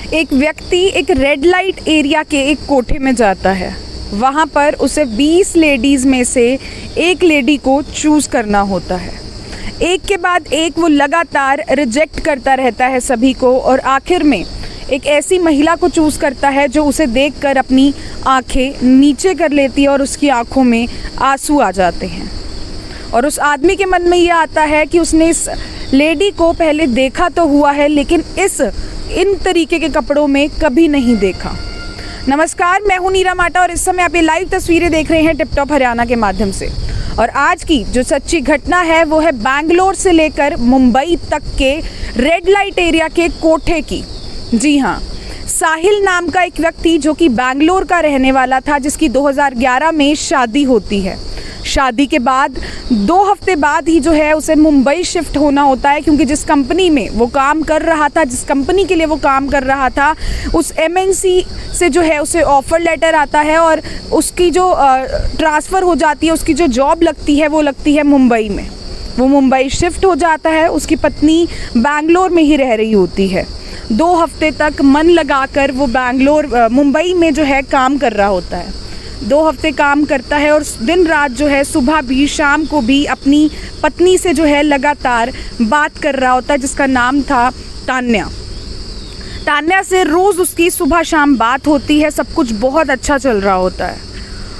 एक व्यक्ति एक रेड लाइट एरिया के एक कोठे में जाता है। वहाँ पर उसे 20 लेडीज़ में से एक लेडी को चूज़ करना होता है। एक के बाद एक वो लगातार रिजेक्ट करता रहता है सभी को, और आखिर में एक ऐसी महिला को चूज़ करता है जो उसे देखकर अपनी आंखें नीचे कर लेती है और उसकी आंखों में आंसू आ जाते हैं। और उस आदमी के मन में ये आता है कि उसने इस लेडी को पहले देखा तो हुआ है, लेकिन इन तरीके के कपड़ों में कभी नहीं देखा। नमस्कार, मैं हूं नीरा माटा और इस समय आप ये लाइव तस्वीरें देख रहे हैं टिप टॉप हरियाणा के माध्यम से। और आज की जो सच्ची घटना है वो है बैंगलोर से लेकर मुंबई तक के रेड लाइट एरिया के कोठे की। जी हाँ, साहिल नाम का एक व्यक्ति जो कि बैंगलोर का रहने वाला था, जिसकी 2011 में शादी होती है। शादी के बाद 2 हफ्ते बाद ही जो है उसे मुंबई शिफ्ट होना होता है, क्योंकि जिस कंपनी में वो काम कर रहा था, जिस कंपनी के लिए वो काम कर रहा था, उस एमएनसी से जो है उसे ऑफ़र लेटर आता है और उसकी जो ट्रांसफ़र हो जाती है, उसकी जो जॉब लगती है वो लगती है मुंबई में। वो मुंबई शिफ्ट हो जाता है। उसकी पत्नी बैंगलोर में ही रह रही होती है। 2 हफ्ते तक मन लगाकर वो मुंबई में जो है काम कर रहा होता है। 2 हफ्ते काम करता है और दिन रात जो है, सुबह भी शाम को भी अपनी पत्नी से जो है लगातार बात कर रहा होता है, जिसका नाम था तान्या। तान्या से रोज़ उसकी सुबह शाम बात होती है, सब कुछ बहुत अच्छा चल रहा होता है।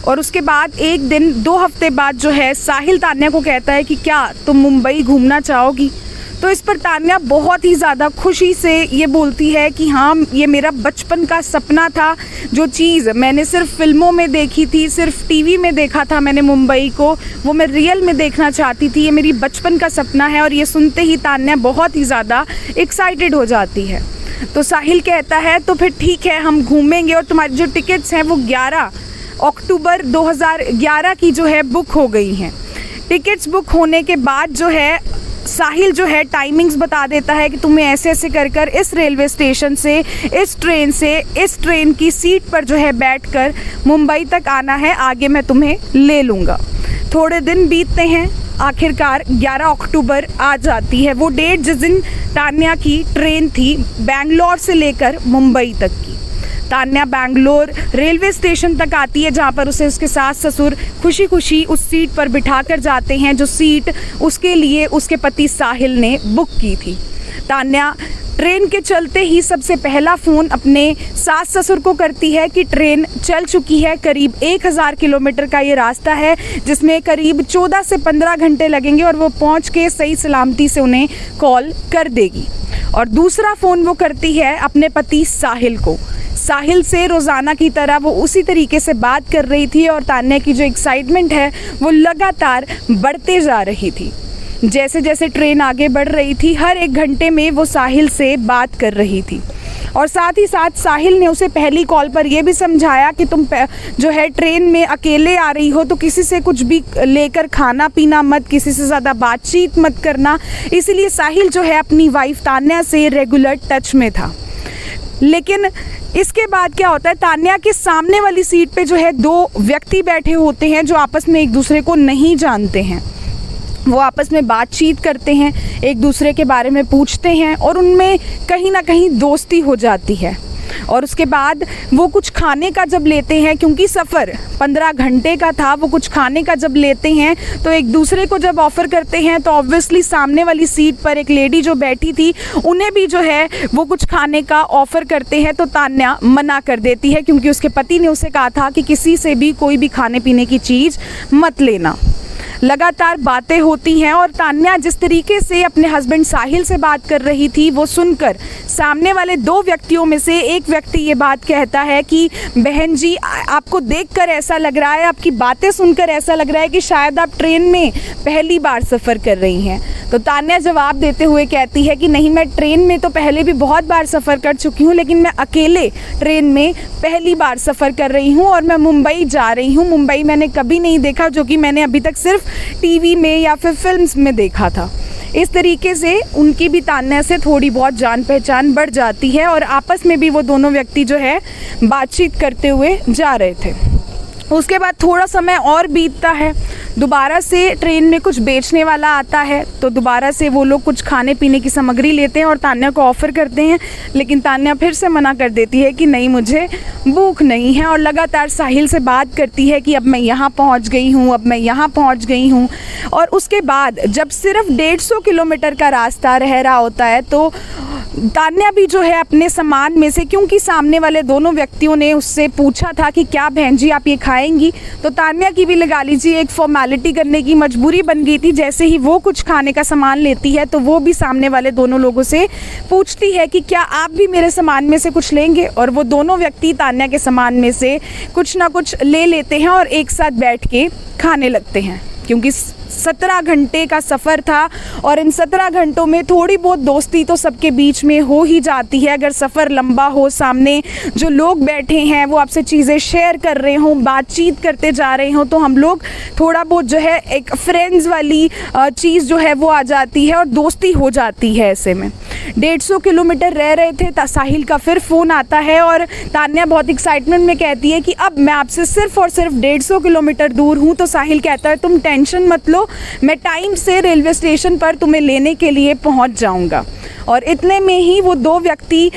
और उसके बाद एक दिन 2 हफ्ते बाद जो है साहिल तान्या को कहता है कि क्या तुम मुंबई घूमना चाहोगी। तो इस पर तान्या बहुत ही ज़्यादा खुशी से ये बोलती है कि हाँ, ये मेरा बचपन का सपना था। जो चीज़ मैंने सिर्फ फिल्मों में देखी थी, सिर्फ टीवी में देखा था मैंने मुंबई को, वो मैं रियल में देखना चाहती थी। ये मेरी बचपन का सपना है। और ये सुनते ही तान्या बहुत ही ज़्यादा एक्साइटेड हो जाती है। तो साहिल कहता है तो फिर ठीक है, हम घूमेंगे और तुम्हारी जो टिकट्स हैं वो 11 अक्टूबर 2011 की जो है बुक हो गई हैं। टिकट्स बुक होने के बाद जो है साहिल जो है टाइमिंग्स बता देता है कि तुम्हें ऐसे ऐसे कर इस रेलवे स्टेशन से इस ट्रेन की सीट पर जो है बैठकर मुंबई तक आना है, आगे मैं तुम्हें ले लूँगा। थोड़े दिन बीतते हैं, आखिरकार 11 अक्टूबर आ जाती है, वो डेट जिस दिन तान्या की ट्रेन थी बैंगलोर से लेकर मुंबई तक की। तान्या बैंगलोर रेलवे स्टेशन तक आती है, जहाँ पर उसे उसके सास ससुर खुशी खुशी उस सीट पर बिठा कर जाते हैं जो सीट उसके लिए उसके पति साहिल ने बुक की थी। तान्या ट्रेन के चलते ही सबसे पहला फ़ोन अपने सास ससुर को करती है कि ट्रेन चल चुकी है। करीब 1000 किलोमीटर का ये रास्ता है, जिसमें करीब 14 से 15 घंटे लगेंगे और वो पहुँच के सही सलामती से उन्हें कॉल कर देगी। और दूसरा फ़ोन वो करती है अपने पति साहिल को। साहिल से रोज़ाना की तरह वो उसी तरीके से बात कर रही थी और तान्या की जो एक्साइटमेंट है वो लगातार बढ़ते जा रही थी। जैसे जैसे ट्रेन आगे बढ़ रही थी, हर 1 घंटे में वो साहिल से बात कर रही थी। और साथ ही साथ साहिल ने उसे पहली कॉल पर यह भी समझाया कि तुम जो है ट्रेन में अकेले आ रही हो तो किसी से कुछ भी लेकर खाना पीना मत, किसी से ज़्यादा बातचीत मत करना। इसीलिए साहिल जो है अपनी वाइफ तान्या से रेगुलर टच में था। लेकिन इसके बाद क्या होता है, तान्या के सामने वाली सीट पे जो है 2 व्यक्ति बैठे होते हैं जो आपस में एक दूसरे को नहीं जानते हैं। वो आपस में बातचीत करते हैं, एक दूसरे के बारे में पूछते हैं और उनमें कहीं ना कहीं दोस्ती हो जाती है। और उसके बाद वो कुछ खाने का जब लेते हैं, क्योंकि सफ़र 15 घंटे का था, वो कुछ खाने का जब लेते हैं तो एक दूसरे को जब ऑफ़र करते हैं तो ऑब्वियसली सामने वाली सीट पर एक लेडी जो बैठी थी उन्हें भी जो है वो कुछ खाने का ऑफ़र करते हैं। तो तान्या मना कर देती है, क्योंकि उसके पति ने उसे कहा था कि किसी से भी कोई भी खाने पीने की चीज़ मत लेना। लगातार बातें होती हैं और तान्या जिस तरीके से अपने हस्बैंड साहिल से बात कर रही थी वो सुनकर सामने वाले 2 व्यक्तियों में से एक व्यक्ति ये बात कहता है कि बहन जी, आपको देखकर ऐसा लग रहा है, आपकी बातें सुनकर ऐसा लग रहा है कि शायद आप ट्रेन में पहली बार सफ़र कर रही हैं। तो तान्या जवाब देते हुए कहती है कि नहीं, मैं ट्रेन में तो पहले भी बहुत बार सफ़र कर चुकी हूँ, लेकिन मैं अकेले ट्रेन में पहली बार सफ़र कर रही हूँ और मैं मुंबई जा रही हूँ। मुंबई मैंने कभी नहीं देखा, जो कि मैंने अभी तक सिर्फ टीवी में या फिर फिल्म्स में देखा था। इस तरीके से उनकी भी तान्या से थोड़ी बहुत जान पहचान बढ़ जाती है और आपस में भी वो दोनों व्यक्ति जो है बातचीत करते हुए जा रहे थे। उसके बाद थोड़ा समय और बीतता है, दोबारा से ट्रेन में कुछ बेचने वाला आता है, तो दोबारा से वो लोग कुछ खाने पीने की सामग्री लेते हैं और तान्या को ऑफ़र करते हैं, लेकिन तान्या फिर से मना कर देती है कि नहीं, मुझे भूख नहीं है, और लगातार साहिल से बात करती है कि अब मैं यहाँ पहुँच गई हूँ, अब मैं यहाँ पहुँच गई हूँ। और उसके बाद जब सिर्फ 150 किलोमीटर का रास्ता रह रहा होता है तो तान्या भी जो है अपने सामान में से, क्योंकि सामने वाले दोनों व्यक्तियों ने उससे पूछा था कि क्या बहन जी आप ये खाएंगी, तो तान्या की भी लगा लीजिए एक फॉर्मेलिटी करने की मजबूरी बन गई थी। जैसे ही वो कुछ खाने का सामान लेती है तो वो भी सामने वाले दोनों लोगों से पूछती है कि क्या आप भी मेरे सामान में से कुछ लेंगे, और वो दोनों व्यक्ति तान्या के सामान में से कुछ ना कुछ ले लेते हैं और एक साथ बैठ के खाने लगते हैं। क्योंकि 17 घंटे का सफ़र था और इन 17 घंटों में थोड़ी बहुत दोस्ती तो सबके बीच में हो ही जाती है। अगर सफ़र लंबा हो, सामने जो लोग बैठे हैं वो आपसे चीज़ें शेयर कर रहे हों, बातचीत करते जा रहे हों, तो हम लोग थोड़ा बहुत जो है एक फ्रेंड्स वाली चीज़ जो है वो आ जाती है और दोस्ती हो जाती है। ऐसे में 150 किलोमीटर रह रहे थे, साहिल का फिर फ़ोन आता है और तान्या बहुत एक्साइटमेंट में कहती है कि अब मैं आपसे सिर्फ और सिर्फ 150 किलोमीटर दूर हूँ। तो साहिल कहता है तुम टेंशन मत लो, मैं टाइम से रेलवे स्टेशन पर तुम्हें लेने के लिए पहुंच जाऊंगा। और इतने में ही वो दो व्यक्ति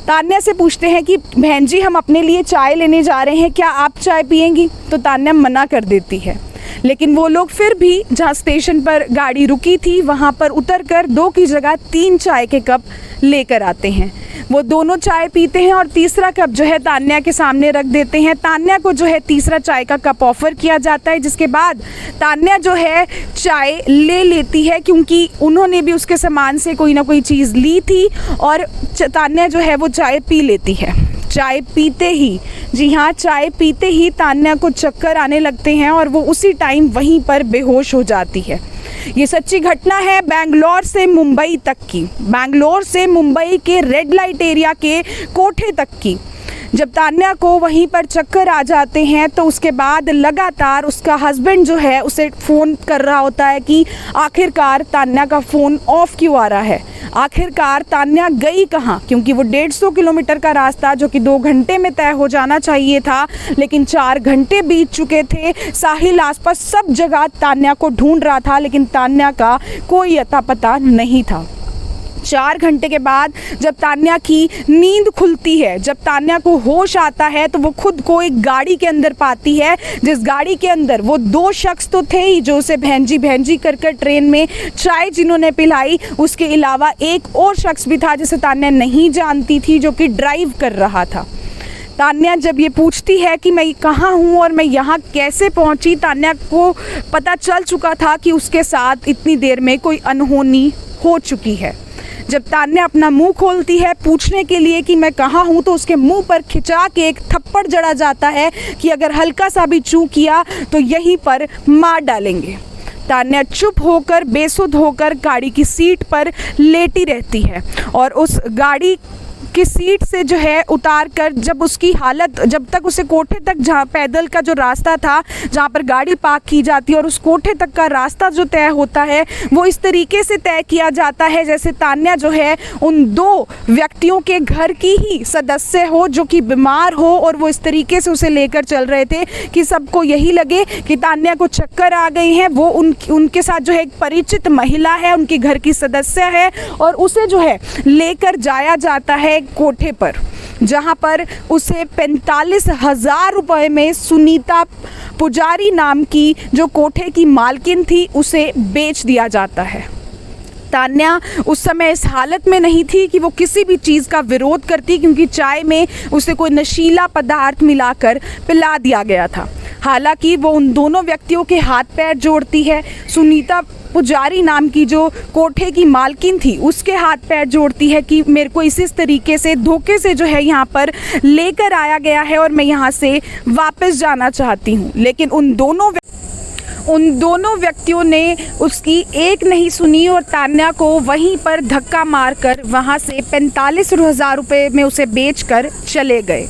तान्या से पूछते हैं कि बहन जी हम अपने लिए चाय लेने जा रहे हैं, क्या आप चाय पिएंगी? तो तान्या मना कर देती है, लेकिन वो लोग फिर भी जहाँ स्टेशन पर गाड़ी रुकी थी वहाँ पर उतरकर 2 की जगह 3 चाय के कप लेकर आते हैं। वो दोनों चाय पीते हैं और तीसरा कप जो है तान्या के सामने रख देते हैं। तान्या को जो है तीसरा चाय का कप ऑफ़र किया जाता है, जिसके बाद तान्या जो है चाय ले लेती है, क्योंकि उन्होंने भी उसके सामान से कोई ना कोई चीज़ ली थी, और तान्या जो है वो चाय पी लेती है। चाय पीते ही, जी हाँ, चाय पीते ही तान्या को चक्कर आने लगते हैं और वो उसी टाइम वहीं पर बेहोश हो जाती है। ये सच्ची घटना है बैंगलोर से मुंबई तक की, बैंगलोर से मुंबई के रेड लाइट एरिया के कोठे तक की। जब तान्या को वहीं पर चक्कर आ जाते हैं तो उसके बाद लगातार उसका हस्बैंड जो है उसे फ़ोन कर रहा होता है कि आखिरकार तान्या का फ़ोन ऑफ क्यों आ रहा है, आखिरकार तान्या गई कहाँ, क्योंकि वो 150 किलोमीटर का रास्ता जो कि 2 घंटे में तय हो जाना चाहिए था, लेकिन 4 घंटे बीत चुके थे। साहिल आसपास सब जगह तान्या को ढूंढ रहा था, लेकिन तान्या का कोई अता पता नहीं था। 4 घंटे के बाद जब तान्या की नींद खुलती है, जब तान्या को होश आता है, तो वो खुद को एक गाड़ी के अंदर पाती है, जिस गाड़ी के अंदर वो 2 शख्स तो थे ही जो उसे बहन जी कर ट्रेन में चाय जिन्होंने पिलाई, उसके अलावा एक और शख्स भी था जिसे तान्या नहीं जानती थी, जो कि ड्राइव कर रहा था। तान्या जब ये पूछती है कि मैं कहाँ हूँ और मैं यहाँ कैसे पहुँची, तान्या को पता चल चुका था कि उसके साथ इतनी देर में कोई अनहोनी हो चुकी है। जब तान्या अपना मुंह खोलती है पूछने के लिए कि मैं कहाँ हूँ, तो उसके मुंह पर खिंचा के एक थप्पड़ जड़ा जाता है कि अगर हल्का सा भी चूं किया तो यहीं पर मार डालेंगे। तान्या चुप होकर, बेसुध होकर गाड़ी की सीट पर लेटी रहती है और उस गाड़ी की सीट से जो है उतार कर, जब उसकी हालत, जब तक उसे कोठे तक, जहाँ पैदल का जो रास्ता था जहाँ पर गाड़ी पार्क की जाती है, और उस कोठे तक का रास्ता जो तय होता है वो इस तरीके से तय किया जाता है जैसे तान्या जो है उन 2 व्यक्तियों के घर की ही सदस्य हो जो कि बीमार हो, और वो इस तरीके से उसे लेकर चल रहे थे कि सबको यही लगे कि तान्या को चक्कर आ गई है। वो उनके साथ जो है एक परिचित महिला है, उनके घर की सदस्य है, और उसे जो है लेकर जाया जाता है कोठे पर, जहां पर उसे 45,000 रुपए में सुनीता पुजारी नाम की जो कोठे की मालकिन थी उसे बेच दिया जाता है। तान्या उस समय इस हालत में नहीं थी कि वो किसी भी चीज़ का विरोध करती, क्योंकि चाय में उसे कोई नशीला पदार्थ मिलाकर पिला दिया गया था। हालांकि वो उन दोनों व्यक्तियों के हाथ पैर जोड़ती है। सुनीता पुजारी नाम की जो कोठे की मालकिन थी उसके हाथ पैर जोड़ती है कि मेरे को इस तरीके से धोखे से जो है यहाँ पर लेकर आया गया है और मैं यहाँ से वापस जाना चाहती हूँ। लेकिन उन दोनों व्यक्तियों ने उसकी एक नहीं सुनी और तान्या को वहीं पर धक्का मारकर वहाँ से 45,000 रुपये में उसे बेचकर चले गए।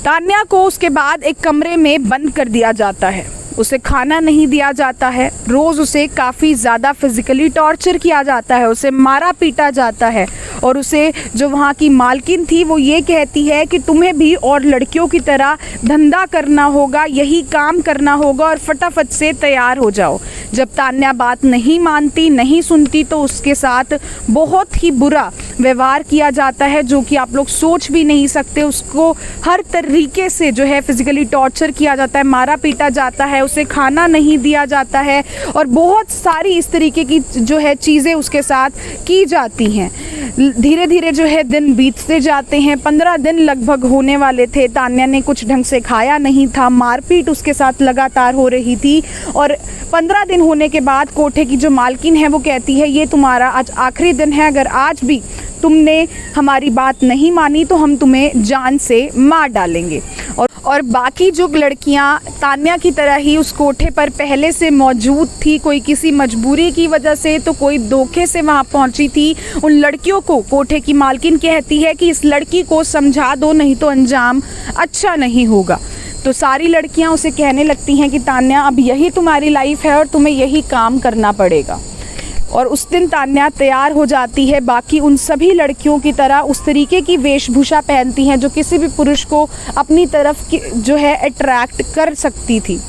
तान्या को उसके बाद एक कमरे में बंद कर दिया जाता है। उसे खाना नहीं दिया जाता है, रोज़ उसे काफ़ी ज़्यादा फिज़िकली टॉर्चर किया जाता है, उसे मारा पीटा जाता है। और उसे जो वहाँ की मालकिन थी वो ये कहती है कि तुम्हें भी और लड़कियों की तरह धंधा करना होगा, यही काम करना होगा और फटाफट से तैयार हो जाओ। जब तान्या बात नहीं मानती, नहीं सुनती, तो उसके साथ बहुत ही बुरा व्यवहार किया जाता है, जो कि आप लोग सोच भी नहीं सकते। उसको हर तरीके से जो है फिज़िकली टॉर्चर किया जाता है, मारा पीटा जाता है, उसे खाना नहीं दिया जाता है और बहुत सारी इस तरीके की जो है चीज़ें उसके साथ की जाती हैं। धीरे धीरे जो है दिन बीतते जाते हैं। 15 दिन लगभग होने वाले थे। तान्या ने कुछ ढंग से खाया नहीं था, मारपीट उसके साथ लगातार हो रही थी और 15 दिन होने के बाद कोठे की जो मालकिन है वो कहती है ये तुम्हारा आज आखिरी दिन है, अगर आज भी तुमने हमारी बात नहीं मानी तो हम तुम्हें जान से मार डालेंगे। और बाकी जो लड़कियां तान्या की तरह ही उस कोठे पर पहले से मौजूद थी, कोई किसी मजबूरी की वजह से तो कोई धोखे से वहां पहुंची थी। उन लड़कियों को कोठे की मालकिन कहती है कि इस लड़की को समझा दो, नहीं तो अंजाम अच्छा नहीं होगा। तो सारी लड़कियां उसे कहने लगती हैं कि तान्या अब यही तुम्हारी लाइफ है और तुम्हें यही काम करना पड़ेगा। और उस दिन तान्या तैयार हो जाती है, बाकी उन सभी लड़कियों की तरह उस तरीके की वेशभूषा पहनती हैं जो किसी भी पुरुष को अपनी तरफ जो है अट्रैक्ट कर सकती थी।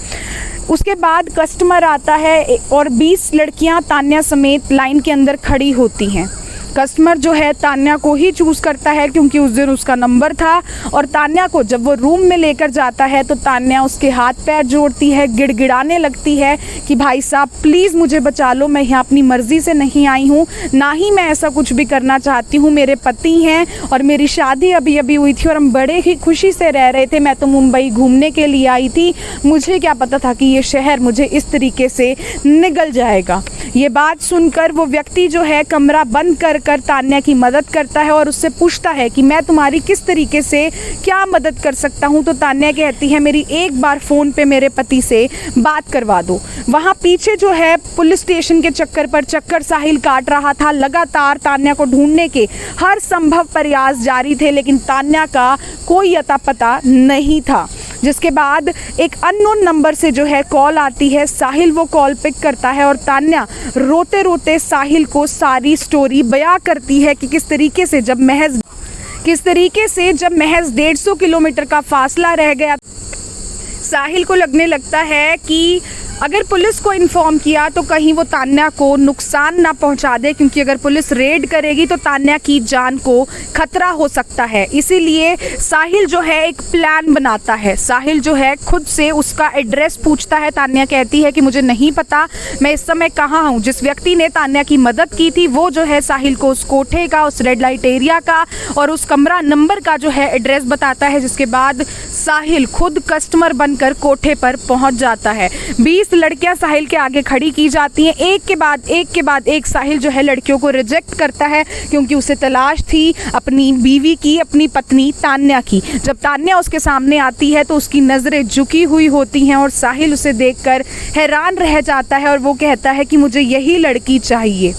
उसके बाद कस्टमर आता है और 20 लड़कियां तान्या समेत लाइन के अंदर खड़ी होती हैं। कस्टमर जो है तान्या को ही चूज़ करता है क्योंकि उस दिन उसका नंबर था। और तान्या को जब वो रूम में लेकर जाता है तो तान्या उसके हाथ पैर जोड़ती है, गिड़गिड़ाने लगती है कि भाई साहब प्लीज़ मुझे बचा लो, मैं यहाँ अपनी मर्ज़ी से नहीं आई हूँ, ना ही मैं ऐसा कुछ भी करना चाहती हूँ। मेरे पति हैं और मेरी शादी अभी अभी हुई थी और हम बड़े ही खुशी से रह रहे थे। मैं तो मुंबई घूमने के लिए आई थी, मुझे क्या पता था कि ये शहर मुझे इस तरीके से निगल जाएगा। ये बात सुनकर वो व्यक्ति जो है कमरा बंद कर तान्या की मदद करता है और उससे पूछता है कि मैं तुम्हारी किस तरीके से क्या मदद कर सकता हूँ। तो तान्या कहती है मेरी एक बार फ़ोन पे मेरे पति से बात करवा दो। वहाँ पीछे जो है पुलिस स्टेशन के चक्कर पर चक्कर साहिल काट रहा था। लगातार तान्या को ढूंढने के हर संभव प्रयास जारी थे, लेकिन तान्या का कोई अता पता नहीं था। जिसके बाद एक अननोन नंबर से जो है कॉल आती है। साहिल वो कॉल पिक करता है और तान्या रोते रोते साहिल को सारी स्टोरी बयां करती है कि किस तरीके से जब महज 150 किलोमीटर का फासला रह गया, साहिल को लगने लगता है कि अगर पुलिस को इन्फॉर्म किया तो कहीं वो तान्या को नुकसान ना पहुंचा दे, क्योंकि अगर पुलिस रेड करेगी तो तान्या की जान को खतरा हो सकता है। इसीलिए साहिल जो है एक प्लान बनाता है। साहिल जो है खुद से उसका एड्रेस पूछता है। तान्या कहती है कि मुझे नहीं पता मैं इस समय कहाँ हूँ। जिस व्यक्ति ने तान्या की मदद की थी वो जो है साहिल को उस कोठे का, उस रेड लाइट एरिया का और उस कमरा नंबर का जो है एड्रेस बताता है। जिसके बाद साहिल खुद कस्टमर बनकर कोठे पर पहुँच जाता है। 20 लड़कियां साहिल के आगे खड़ी की जाती हैं। एक के बाद एक साहिल जो है लड़कियों को रिजेक्ट करता है, क्योंकि उसे तलाश थी अपनी बीवी की, अपनी पत्नी तान्या की। जब तान्या उसके सामने आती है तो उसकी नज़रें झुकी हुई होती हैं और साहिल उसे देखकर हैरान रह जाता है और वो कहता है कि मुझे यही लड़की चाहिए।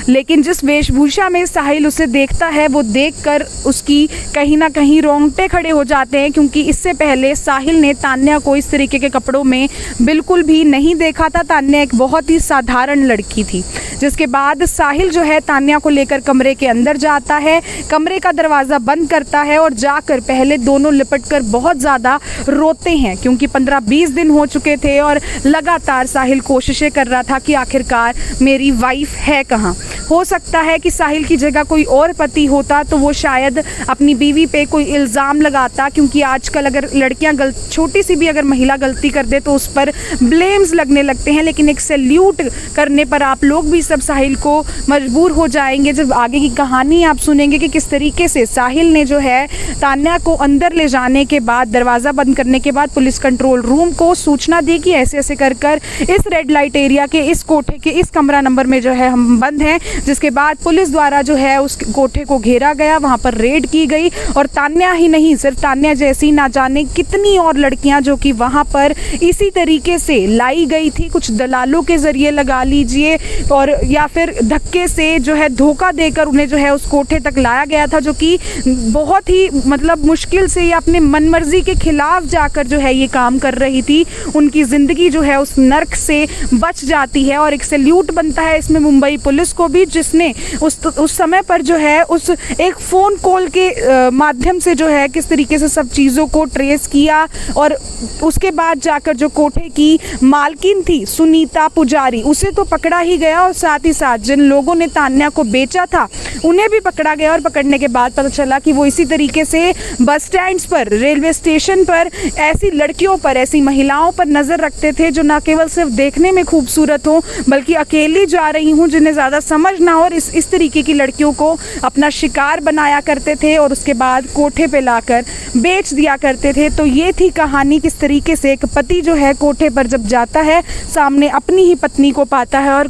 लेकिन जिस वेशभूषा में साहिल उसे देखता है वो देखकर उसकी कहीं ना कहीं रोंगटे खड़े हो जाते हैं, क्योंकि इससे पहले साहिल ने तान्या को इस तरीके के कपड़ों में बिल्कुल भी नहीं देखा था। तान्या एक बहुत ही साधारण लड़की थी। जिसके बाद साहिल जो है तान्या को लेकर कमरे के अंदर जाता है, कमरे का दरवाज़ा बंद करता है और जाकर पहले दोनों लिपटकर बहुत ज़्यादा रोते हैं, क्योंकि 15-20 दिन हो चुके थे और लगातार साहिल कोशिशें कर रहा था कि आखिरकार मेरी वाइफ है कहाँ। हो सकता है कि साहिल की जगह कोई और पति होता तो वो शायद अपनी बीवी पे कोई इल्ज़ाम लगाता, क्योंकि आजकल अगर लड़कियां छोटी सी भी अगर महिला गलती कर दे तो उस पर ब्लेम्स लगने लगते हैं। लेकिन एक सैल्यूट करने पर आप लोग भी सब साहिल को मजबूर हो जाएंगे जब आगे की कहानी आप सुनेंगे कि किस तरीके से साहिल ने जो है तान्या को अंदर ले जाने के बाद, दरवाज़ा बंद करने के बाद पुलिस कंट्रोल रूम को सूचना दी कि ऐसे ऐसे कर इस रेड लाइट एरिया के इस कोठे के इस कमरा नंबर में जो है हम बंद हैं, जिसके बाद पुलिस द्वारा जो है उस कोठे को घेरा गया, वहाँ पर रेड की गई और तान्या ही नहीं, सिर्फ तान्या जैसी ना जाने कितनी और लड़कियां जो कि वहाँ पर इसी तरीके से लाई गई थी, कुछ दलालों के ज़रिए लगा लीजिए और या फिर धक्के से जो है धोखा देकर उन्हें जो है उस कोठे तक लाया गया था, जो कि बहुत ही मतलब मुश्किल से या अपने मनमर्जी के खिलाफ जाकर जो है ये काम कर रही थी। उनकी ज़िंदगी जो है उस नर्क से बच जाती है और एक सैल्यूट बनता है इसमें मुंबई पुलिस को भी, जिसने उस समय पर जो है उस एक फ़ोन कॉल के माध्यम से जो है किस तरीके से सब चीज़ों को ट्रेस किया और उसके बाद जाकर जो कोठे की मालकिन थी सुनीता पुजारी, उसे तो पकड़ा ही गया और साथ ही साथ जिन लोगों ने तान्या को बेचा था उन्हें भी पकड़ा गया। और पकड़ने के बाद पता चला कि वो इसी तरीके से बस स्टैंड्स पर, रेलवे स्टेशन पर ऐसी लड़कियों पर, ऐसी महिलाओं पर नज़र रखते थे जो ना केवल सिर्फ देखने में खूबसूरत हो बल्कि अकेली जा रही हूँ, जिन्हें ज़्यादा समझ ना हो, इस तरीके की लड़कियों को अपना शिकार बनाया करते थे और उसके बाद कोठे पे लाकर बेच दिया करते थे। तो ये थी कहानी, किस तरीके से एक पति जो है कोठे पर जब जाता है सामने अपनी ही पत्नी को पाता है और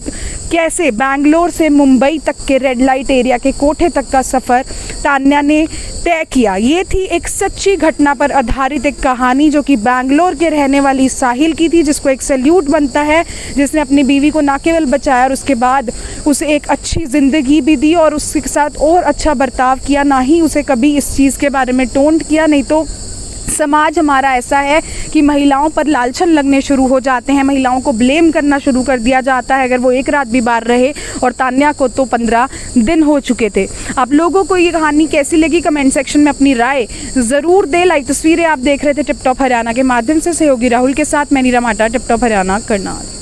कैसे बैंगलोर से मुंबई तक के रेड लाइट एरिया के कोठे तक का सफ़र तान्या ने तय किया। ये थी एक सच्ची घटना पर आधारित एक कहानी जो कि बैंगलोर के रहने वाली साहिल की थी, जिसको एक सैल्यूट बनता है, जिसने अपनी बीवी को ना केवल बचाया और उसके बाद उसे एक अच्छी ज़िंदगी भी दी और उसके साथ और अच्छा बर्ताव किया, ना ही उसे कभी इस चीज़ के बारे में टोंट किया। नहीं तो समाज हमारा ऐसा है कि महिलाओं पर लालछन लगने शुरू हो जाते हैं, महिलाओं को ब्लेम करना शुरू कर दिया जाता है अगर वो एक रात भी बाहर रहे, और तान्या को तो 15 दिन हो चुके थे। आप लोगों को ये कहानी कैसी लगी कमेंट सेक्शन में अपनी राय ज़रूर दे। लाइव तस्वीरें आप देख रहे थे टिप टॉप हरियाणा के माध्यम से, सहयोगी राहुल के साथ मैं नीरा माटा, टिप टॉप हरियाणा, करनाल।